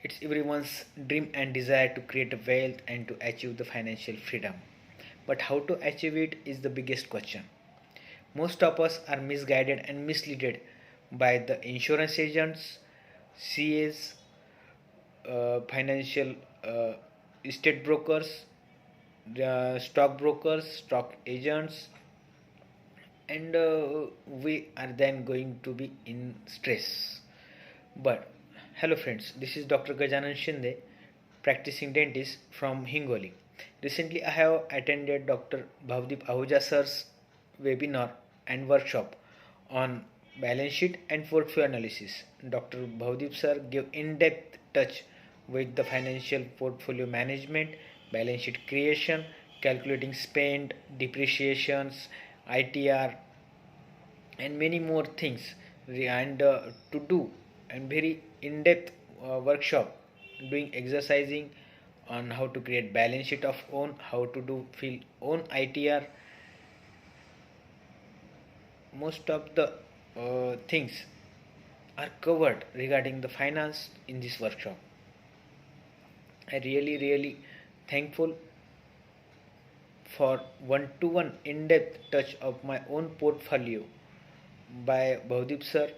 It's everyone's dream and desire to create wealth and to achieve the financial freedom. But how to achieve it is the biggest question. Most of us are misguided and misled by the insurance agents, CAs, financial estate brokers, stock brokers, stock agents, and we are then going to be in stress. But hello friends, this is Dr. Gajanan Shinde, practicing dentist from Hingoli. Recently, I have attended Dr. Bhavdeep Ahuja sir's webinar and workshop on balance sheet and portfolio analysis. Dr. Bhavdeep sir gave in-depth touch with the financial portfolio management, balance sheet creation, calculating spend, depreciations, ITR, and many more things and to do and very in-depth workshop doing exercising on how to create balance sheet of own, how to do fill own ITR. Most of the things are covered regarding the finance in this workshop. I really thankful for one-to-one in-depth touch of my own portfolio by Bhavdeep sir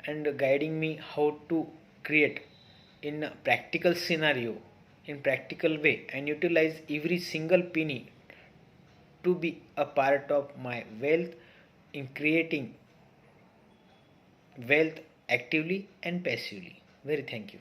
and guiding me how to create in a practical scenario, in practical way, and utilize every single penny to be a part of my wealth in creating wealth actively and passively. Very thank you.